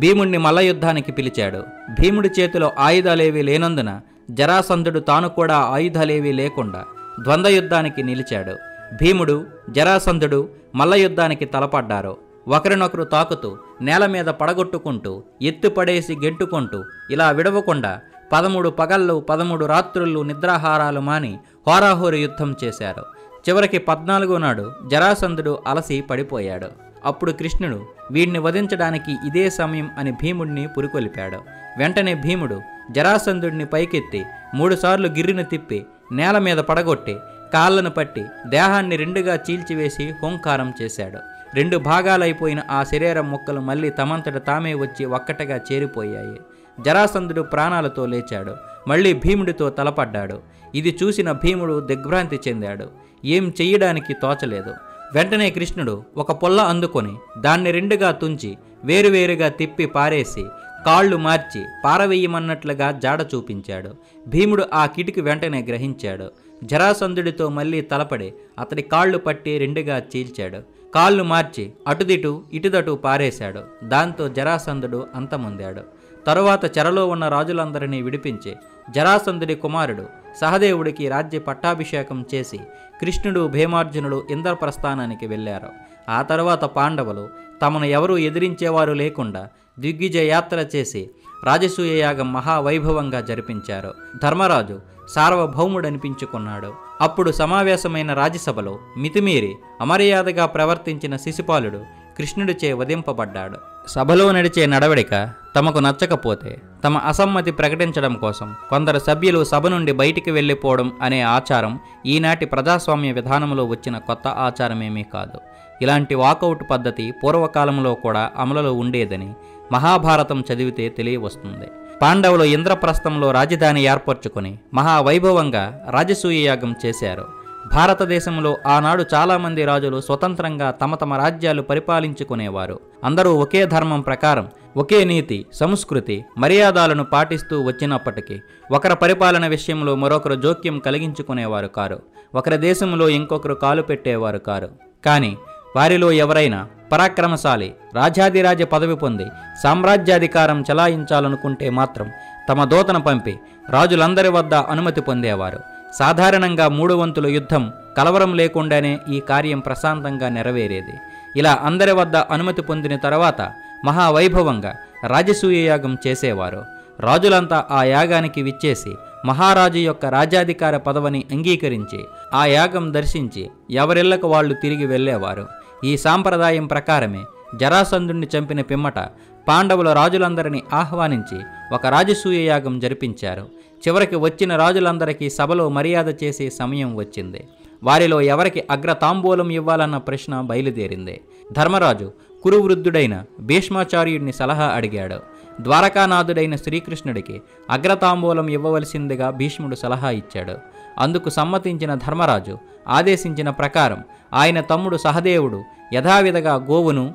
భీముణ్ణి మల్ల యుద్ధానికి పిలిచాడు. భీముడి చేతిలో ఆయుధాలేవీ లేనందున జరాసంధుడు తాను కూడా ఆయుధాలేవీ లేకుండా ద్వంద్వ యుద్ధానికి నిలిచాడు. భీముడు, జరాసంధుడు మల్ల యుద్ధానికి తలపడ్డారు. ఒకరినొకరు తాకుతూ, నేల మీద పడగొట్టుకుంటూ, ఎత్తుపడేసి గెంటుకుంటూ ఇలా విడవకుండా 13 పగళ్ళు 13 రాత్రుళ్ళు నిద్రాహారాలు మాని హోరాహోరి యుద్ధం చేశారు. చివరికి 14వ నాడు జరాసంధుడు అలసి పడిపోయాడు. అప్పుడు కృష్ణుడు వీడిని వధించడానికి ఇదే సమయం అని భీముడిని పురికొల్పాడు. వెంటనే భీముడు జరాసంధుడిని పైకెత్తి 3 సార్లు గిర్రిన తిప్పి నేల మీద పడగొట్టి కాళ్ళను పట్టి దేహాన్ని 2గా చీల్చివేసి హోంకారం చేశాడు. 2 భాగాలైపోయిన ఆ శరీరం ముక్కలు మళ్ళీ తమంతట తామే వచ్చి ఒక్కటగా చేరిపోయాయి. జరాసంధుడు ప్రాణాలతో లేచాడు. మళ్ళీ భీముడితో తలపడ్డాడు. ఇది చూసిన భీముడు దిగ్భ్రాంతి చెందాడు. ఏం చెయ్యడానికి తోచలేదు. వెంటనే కృష్ణుడు ఒక పొల్ల అందుకొని దాన్ని 2గా తుంచి వేరువేరుగా తిప్పి పారేసి కాళ్ళు మార్చి పారవేయమన్నట్లుగా జాడ చూపించాడు. భీముడు ఆ కిటికి వెంటనే గ్రహించాడు. జరాసంధుడితో మళ్ళీ తలపడి అతడి కాళ్ళు పట్టి 2గా చీల్చాడు. కాళ్ళు మార్చి అటుదిటు ఇటుదటు పారేశాడు. దాంతో జరాసంధుడు అంతమొందాడు. తరువాత చెరలో ఉన్న రాజులందరినీ విడిపించి జరాసంధుడి కుమారుడు సహదేవుడికి రాజ్య పట్టాభిషేకం చేసి కృష్ణుడు, భీమార్జునుడు ఇంద్రప్రస్థానానికి వెళ్ళారు. ఆ తర్వాత పాండవులు తమను ఎవరూ ఎదిరించేవారు లేకుండా దిగ్విజయ యాత్ర చేసి రాజసూయ యాగం మహావైభవంగా జరిపించారు. ధర్మరాజు సార్వభౌముడనిపించుకున్నాడు. అప్పుడు సమావేశమైన రాజ్యసభలో మితిమీరి అమర్యాదగా ప్రవర్తించిన శిశుపాలుడు కృష్ణుడిచే వధింపబడ్డాడు. సభలో నడిచే నడవడిక తమకు నచ్చకపోతే తమ అసమ్మతి ప్రకటించడం కోసం కొందరు సభ్యులు సభ నుండి బయటికి వెళ్ళిపోవడం అనే ఆచారం ఈనాటి ప్రజాస్వామ్య విధానంలో వచ్చిన కొత్త ఆచారమేమీ కాదు. ఇలాంటి వాకౌట్ పద్ధతి పూర్వకాలంలో కూడా అమలులో ఉండేదని మహాభారతం చదివితే తెలియవస్తుంది. పాండవులు ఇంద్రప్రస్థంలో రాజధాని ఏర్పరచుకొని మహావైభవంగా రాజసూయ యాగం చేశారు. భారతదేశంలో ఆనాడు చాలామంది రాజులు స్వతంత్రంగా తమ తమ రాజ్యాలు పరిపాలించుకునేవారు. అందరూ ఒకే ధర్మం ప్రకారం ఒకే నీతి, సంస్కృతి, మర్యాదలను పాటిస్తూ వచ్చినప్పటికీ ఒకరి పరిపాలన విషయంలో మరొకరు జోక్యం కలిగించుకునేవారు కారు. ఒకరి దేశంలో ఇంకొకరు కాలు పెట్టేవారు కారు. కానీ వారిలో ఎవరైనా పరాక్రమశాలి రాజాధిరాజ పదవి పొంది సామ్రాజ్యాధికారం చలాయించాలనుకుంటే మాత్రం తమ దూతను పంపి రాజులందరి వద్ద అనుమతి పొందేవారు. సాధారణంగా 3 వంతుల యుద్ధం కలవరం లేకుండానే ఈ కార్యం ప్రశాంతంగా నెరవేరేది. ఇలా అందరి వద్ద అనుమతి పొందిన తర్వాత మహావైభవంగా రాజసూయ యాగం చేసేవారు. రాజులంతా ఆ యాగానికి విచ్చేసి మహారాజు యొక్క రాజ్యాధికార పదవిని అంగీకరించి ఆ యాగం దర్శించి ఎవరిళ్లకు వాళ్ళు తిరిగి వెళ్ళేవారు. ఈ సాంప్రదాయం ప్రకారమే జరాసంధుణ్ణి చంపిన పిమ్మట పాండవుల రాజులందరినీ ఆహ్వానించి ఒక రాజసూయ యాగం జరిపించారు. చివరికి వచ్చిన రాజులందరికీ సభలో మర్యాద చేసే సమయం వచ్చింది. వారిలో ఎవరికి అగ్రతాంబూలం ఇవ్వాలన్న ప్రశ్న బయలుదేరింది. ధర్మరాజు కురువృద్ధుడైన భీష్మాచార్యుడిని సలహా అడిగాడు. ద్వారకానాథుడైన శ్రీకృష్ణుడికి అగ్రతాంబూలం ఇవ్వవలసిందిగా భీష్ముడు సలహా ఇచ్చాడు. అందుకు సమ్మతించిన ధర్మరాజు ఆదేశించిన ప్రకారం ఆయన తమ్ముడు సహదేవుడు యథావిధిగా గోవును,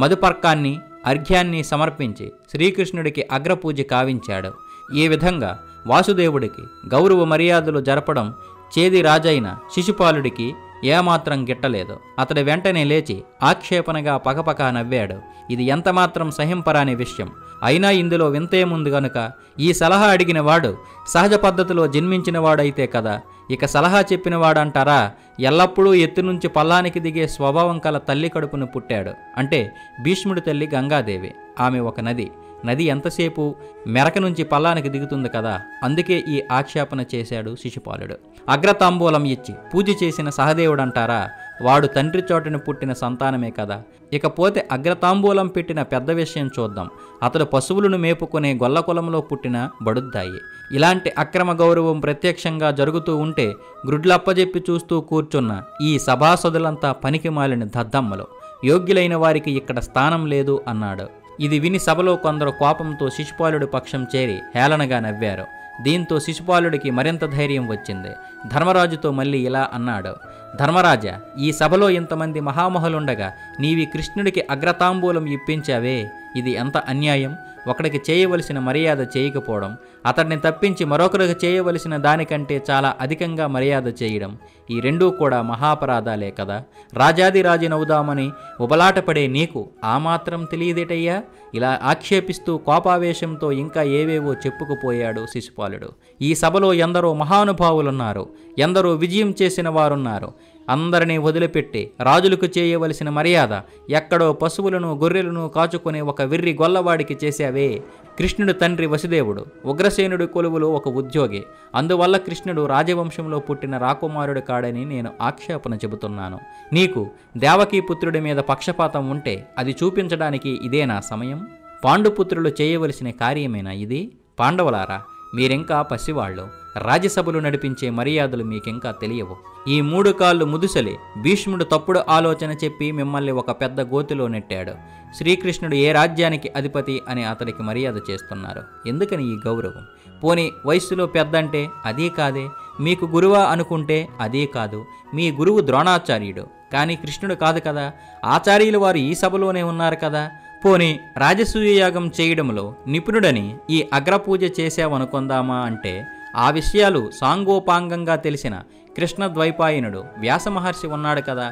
మధుపర్కాన్ని, అర్ఘ్యాన్ని సమర్పించి శ్రీకృష్ణుడికి అగ్రపూజ కావించాడు. ఈ విధంగా వాసుదేవుడికి గౌరవ మర్యాదలు జరపడం చేది రాజైన శిశుపాలుడికి ఏమాత్రం గిట్టలేదు. అతడు వెంటనే లేచి ఆక్షేపణగా పకపకా నవ్వాడు. ఇది ఎంతమాత్రం సహింపరాని విషయం. అయినా ఇందులో వింతేముంది గనుక ఈ సలహా అడిగిన వాడు సహజ పద్ధతిలో జన్మించిన వాడైతే కదా, ఇక సలహా చెప్పిన వాడంటారా ఎల్లప్పుడూ ఎత్తు నుంచి పల్లానికి దిగే స్వభావం కల తల్లి కడుపును పుట్టాడు. అంటే భీష్ముడి తల్లి గంగాదేవి. ఆమె ఒక నది. నది ఎంతసేపు మెరక నుంచి పల్లానికి దిగుతుంది కదా, అందుకే ఈ ఆక్షేపణ చేశాడు శిశుపాలుడు. అగ్రతాంబూలం ఇచ్చి పూజ చేసిన సహదేవుడంటారా, వాడు తండ్రి చోటుని పుట్టిన సంతానమే కదా. ఇకపోతే అగ్రతాంబూలం పెట్టిన పెద్ద విషయం చూద్దాం. అతడు పశువులను మేపుకునే గొల్లకులంలో పుట్టిన బడుద్దాయి. ఇలాంటి అక్రమ గౌరవం ప్రత్యక్షంగా జరుగుతూ ఉంటే గ్రుడ్లప్పజెప్పి చూస్తూ కూర్చున్న ఈ సభాసదులంతా పనికి మాలిన దద్దమ్మలు, యోగ్యులైన వారికి ఇక్కడ స్థానం లేదు అన్నాడు. ఇది విని సభలో కొందరు కోపంతో శిశుపాలుడి పక్షం చేరి హేళనగా నవ్వారు. దీంతో శిశుపాలుడికి మరింత ధైర్యం వచ్చింది. ధర్మరాజుతో మళ్ళీ ఇలా అన్నాడు. ధర్మరాజా, ఈ సభలో ఇంతమంది మహామహులుండగా నీవి కృష్ణుడికి అగ్రతాంబూలం ఇప్పించావే, ఇది ఎంత అన్యాయం. ఒకడికి చేయవలసిన మర్యాద చేయకపోవడం, అతడిని తప్పించి మరొకరికి చేయవలసిన దానికంటే చాలా అధికంగా మర్యాద చేయడం, ఈ రెండూ కూడా మహాపరాధాలే కదా. రాజాదిరాజునవుదామని ఉబలాటపడే నీకు ఆ మాత్రం తెలియదేటయ్యా. ఇలా ఆక్షేపిస్తూ కోపావేశంతో ఇంకా ఏవేవో చెప్పుకుపోయాడు శిశుపాలుడు. ఈ సభలో ఎందరో మహానుభావులున్నారు, ఎందరో విజయం చేసిన వారున్నారు. అందరినీ వదిలిపెట్టి రాజులకు చేయవలసిన మర్యాద ఎక్కడో పశువులను, గొర్రెలను కాచుకునే ఒక వెర్రి గొల్లవాడికి చేశావే. కృష్ణుడు తండ్రి వసుదేవుడు ఉగ్రసేనుడి కొలువులో ఒక ఉద్యోగి. అందువల్ల కృష్ణుడు రాజవంశంలో పుట్టిన రాకుమారుడు కాడని నేను ఆక్షేపణ చెబుతున్నాను. నీకు దేవకీపుత్రుడి మీద పక్షపాతం ఉంటే అది చూపించడానికి ఇదేనా సమయం? పాండుపుత్రులు చేయవలసిన కార్యమేనా ఇది? పాండవులారా, మీరింకా పసివాళ్ళు. రాజ్యసభలు నడిపించే మర్యాదలు మీకింకా తెలియవు. ఈ 3 కాళ్ళు ముదుసలి భీష్ముడు తప్పుడు ఆలోచన చెప్పి మిమ్మల్ని ఒక పెద్ద గోతిలో నెట్టాడు. శ్రీకృష్ణుడు ఏ రాజ్యానికి అధిపతి అని అతడికి మర్యాద చేస్తున్నారు. ఎందుకని ఈ గౌరవం? పోనీ వయస్సులో పెద్దంటే అదీ కాదే. మీకు గురువా అనుకుంటే అదీ కాదు. మీ గురువు ద్రోణాచార్యుడు, కానీ కృష్ణుడు కాదు కదా. ఆచార్యులు వారు ఈ సభలోనే ఉన్నారు కదా. పోనీ రాజసూయ యాగం చేయడంలో నిపుణుడని ఈ అగ్రపూజ చేశావనుకుందామా అంటే ఆ విషయాలు సాంగోపాంగంగా తెలిసిన కృష్ణ ద్వైపాయనుడు వ్యాస మహర్షి ఉన్నాడు కదా,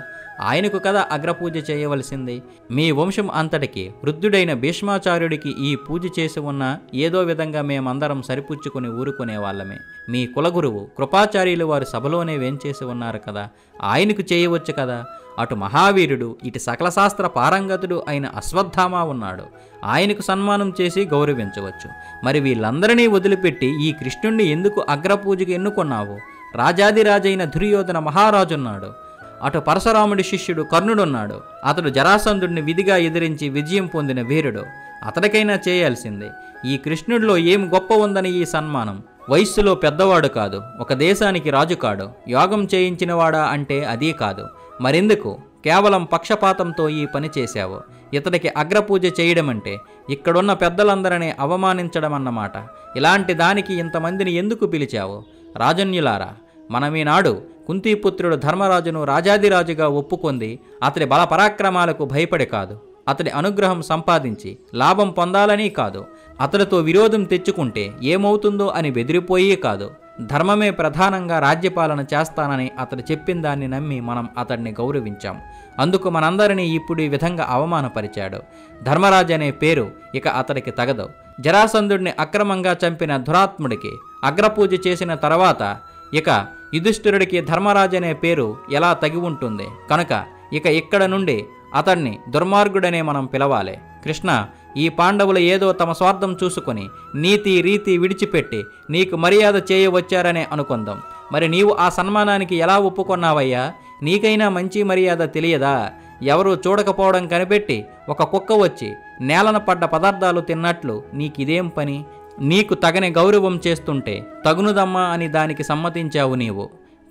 ఆయనకు కదా అగ్రపూజ చేయవలసింది. మీ వంశం అంతటికి వృద్ధుడైన భీష్మాచార్యుడికి ఈ పూజ చేసి ఉన్నా ఏదో విధంగా మేమందరం సరిపుచ్చుకుని ఊరుకునే వాళ్ళమే. మీ కులగురువు కృపాచార్యులు వారు సభలోనే వేంచేసి ఉన్నారు కదా, ఆయనకు చేయవచ్చు కదా. అటు మహావీరుడు ఇటు సకల శాస్త్ర పారంగతుడు అయిన అశ్వత్థామ ఉన్నాడు, ఆయనకు సన్మానం చేసి గౌరవించవచ్చు. మరి వీళ్ళందరినీ వదిలిపెట్టి ఈ కృష్ణుణ్ణి ఎందుకు అగ్రపూజకు ఎన్నుకున్నావు? రాజాదిరాజైన దుర్యోధన మహారాజున్నాడు, అటు పరశురాముడి శిష్యుడు కర్ణుడున్నాడు, అతడు జరాసంధుడిని విధిగా ఎదిరించి విజయం పొందిన వీరుడు, అతడికైనా చేయాల్సిందే. ఈ కృష్ణుడిలో ఏం గొప్ప ఉందని ఈ సన్మానం? వయస్సులో పెద్దవాడు కాదు, ఒక దేశానికి రాజు కాడు, యోగం చేయించినవాడా అంటే అదీ కాదు. మరెందుకు కేవలం పక్షపాతంతో ఈ పని చేశావు? ఇతడికి అగ్రపూజ చేయడం అంటే ఇక్కడున్న పెద్దలందరినీ అవమానించడం అన్నమాట. ఇలాంటి దానికి ఇంతమందిని ఎందుకు పిలిచావు? రాజన్యులారా, మనమీనాడు కుంతీపుత్రుడు ధర్మరాజును రాజాదిరాజుగా ఒప్పుకొంది అతడి బల పరాక్రమాలకు భయపడి కాదు, అతడి అనుగ్రహం సంపాదించి లాభం పొందాలని కాదు, అతడితో విరోధం తెచ్చుకుంటే ఏమవుతుందో అని బెదిరిపోయి కాదు, ధర్మమే ప్రధానంగా రాజ్యపాలన చేస్తానని అతడు చెప్పిన దాన్ని నమ్మి మనం అతడిని గౌరవించాం. అందుకు మనందరినీ ఇప్పుడు ఈ విధంగా అవమానపరిచాడు. ధర్మరాజు అనే పేరు ఇక అతడికి తగదు. జరాసంధుడిని అక్రమంగా చంపిన దురాత్ముడికి అగ్రపూజ చేసిన తర్వాత ఇక యుధిష్ఠిరుడికి ధర్మరాజు అనే పేరు ఎలా తగి ఉంటుంది? కనుక ఇక ఇక్కడ నుండి అతన్ని దుర్మార్గుడనే మనం పిలవాలి. కృష్ణ, ఈ పాండవులు ఏదో తమ స్వార్థం చూసుకొని నీతి రీతి విడిచిపెట్టి నీకు మర్యాద చేయవచ్చారనే అనుకుందాం. మరి నీవు ఆ సన్మానానికి ఎలా ఒప్పుకున్నావయ్యా? నీకైనా మంచి మర్యాద తెలియదా? ఎవరూ చూడకపోవడం కనిపెట్టి ఒక కుక్క వచ్చి నేలన పడ్డ పదార్థాలు తిన్నట్లు నీకిదేం పని? నీకు తగని గౌరవం చేస్తుంటే తగునుదమ్మా అని దానికి సమ్మతించావు నీవు.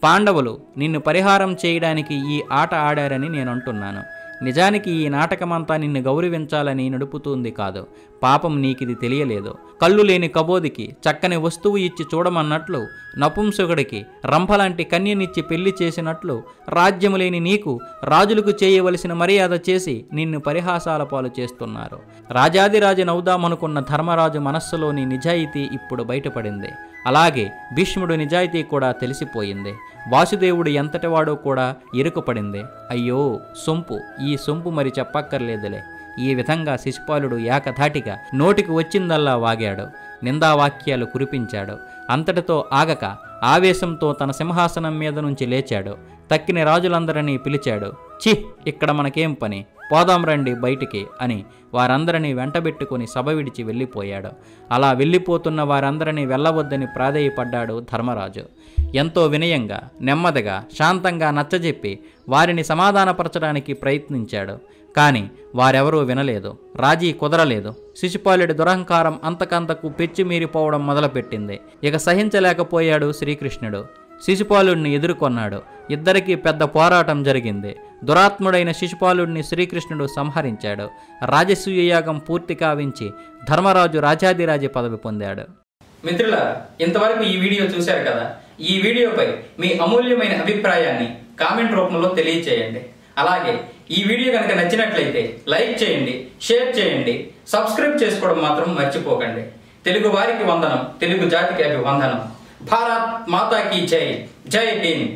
పాండవులు నిన్ను పరిహారం చేయడానికి ఈ ఆట ఆడారని నేను అంటున్నాను. నిజానికి ఈ నాటకమంతా నిన్ను గౌరవించాలని నడుపుతుంది కాదు. పాపం నీకిది తెలియలేదు. కళ్ళు లేని కబోదికి చక్కని వస్తువు ఇచ్చి చూడమన్నట్లు, నపుంసకుడికి రంభలాంటి కన్యనిచ్చి పెళ్లి చేసినట్లు, రాజ్యము లేని నీకు రాజులకు చేయవలసిన మర్యాద చేసి నిన్ను పరిహాసాల పాలు చేస్తున్నారు. రాజాదిరాజునవుదామనుకున్న ధర్మరాజు మనస్సులోని నిజాయితీ ఇప్పుడు బయటపడింది. అలాగే భీష్ముడు నిజాయితీ కూడా తెలిసిపోయింది. వాసుదేవుడు ఎంతటివాడో కూడా ఎరుకపడింది. అయ్యో సొంపు, ఈ సొంపు మరి చెప్పక్కర్లేదులే. ఈ విధంగా శిశుపాలుడు ఏకధాటిగా నోటికి వచ్చిందల్లా వాగాడు, నిందావాక్యాలు కురిపించాడు. అంతటితో ఆగక ఆవేశంతో తన సింహాసనం మీద నుంచి లేచాడు. తక్కిన రాజులందరినీ పిలిచాడు. ఛీ, ఇక్కడ మనకేం పని, పోదాం రండి బయటికి అని వారందరినీ వెంటబెట్టుకుని సభ విడిచి వెళ్ళిపోయాడు. అలా వెళ్ళిపోతున్న వారందరినీ వెళ్ళవద్దని ప్రాధేయపడ్డాడు ధర్మరాజు. ఎంతో వినయంగా, నెమ్మదిగా, శాంతంగా నచ్చజెప్పి వారిని సమాధానపరచడానికి ప్రయత్నించాడు. కానీ వారెవరూ వినలేదు, రాజీ కుదరలేదు. శిశుపాలుడి దురహంకారం అంతకంతకు పెచ్చిమీరిపోవడం మొదలుపెట్టింది. ఇక సహించలేకపోయాడు శ్రీకృష్ణుడు. శిశుపాలుడిని ఎదుర్కొన్నాడు. ఇద్దరికీ పెద్ద పోరాటం జరిగింది. దురాత్ముడైన శిశుపాలుడిని శ్రీకృష్ణుడు సంహరించాడు. రాజసూయ యాగం పూర్తి కావించి ధర్మరాజు రాజాదిరాజు పదవి పొందాడు. మిత్రులారా, ఇంతవరకు ఈ వీడియో చూశారు కదా. ఈ వీడియోపై మీ అమూల్యమైన అభిప్రాయాన్ని కామెంట్ రూపంలో తెలియచేయండి. అలాగే ఈ వీడియో కనుక నచ్చినట్లయితే లైక్ చేయండి, షేర్ చేయండి, సబ్స్క్రైబ్ చేసుకోవడం మాత్రం మర్చిపోకండి. తెలుగు వారికి వందనం, తెలుగు జాతికి అభివందనం. భారత్ మాతా కీ జై. జై భీమ్.